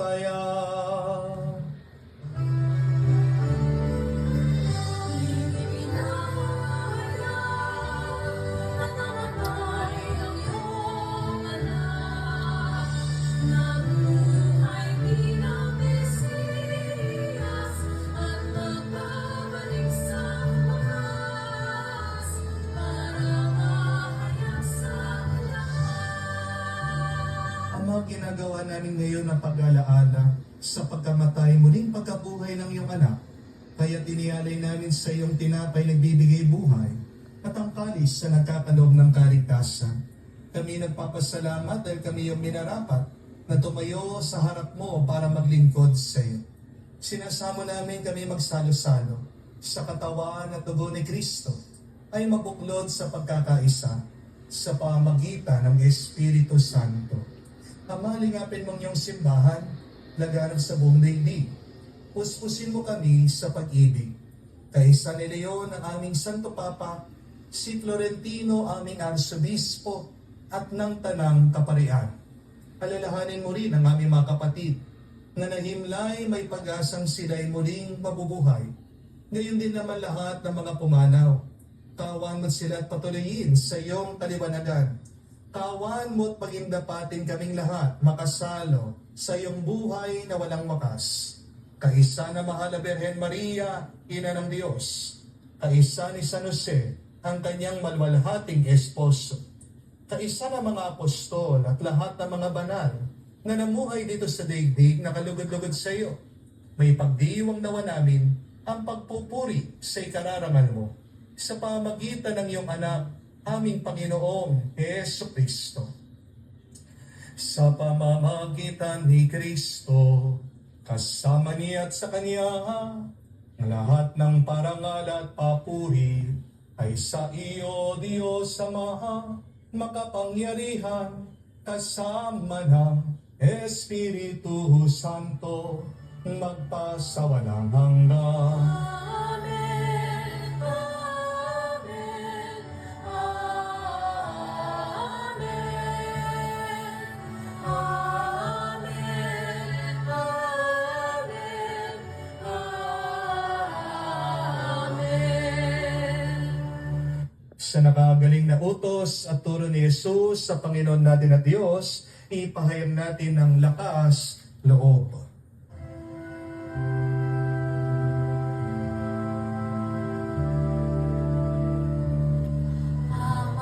pananampalataya. Ama, ginagawa namin ngayon ang pag-alaala sa pagkamatay, muling pagkabuhay ng iyong anak. Kaya tinialay namin sa iyong tinapay nagbibigay buhay at ang kalis sa nagkakaloob ng kaligtasan. Kami nagpapasalamat dahil kami yung minarapat na tumayo sa harap mo para maglingkod sa iyo. Sinasamo namin kami magsalo-salo sa katawan at dugo ni Kristo ay mabuklod sa pagkakaisa sa pamagitan ng Espiritu Santo. Ama, lingapin mong iyong simbahan, laganap sa buong daigdig. Puspusin mo kami sa pag-ibig. Kay San Leon, ang aming Santo Papa, si Florentino, aming Arsobispo, at ng Tanang Kaparian. Alalahanin mo rin ang aming mga kapatid na nahimlay may pag-asang sila'y muling mabubuhay. Ngayon din naman lahat ng mga pumanaw. Kawan mo sila at patuloyin sa iyong kaliwanagan. Kawan mo at pagindapatin kaming lahat makasalo sa iyong buhay na walang wakas. Kaisa na mahal na Birhen Maria, Ina ng Diyos. Kaisa ni San Jose, ang kanyang malwalhating esposo. Kaisa na mga apostol at lahat ng mga banal na namuhay dito sa daigdig na kalugod-lugod sa iyo. May pagdiwang nawa namin ang pagpupuri sa ikararangal mo sa pamagitan ng iyong anak, aming Panginoong Jesucristo. Sa pamamagitan ni Kristo, kasama niya at sa Kanya, ang lahat ng parangal at papuri ay sa iyo, Diyos Ama, makapangyarihan, kasama ng Espiritu Santo, magpasawalang hanggan. Sa nakagaling na utos at turo ni Jesus sa Panginoon natin at Diyos, ipahayag natin ng lakas loob.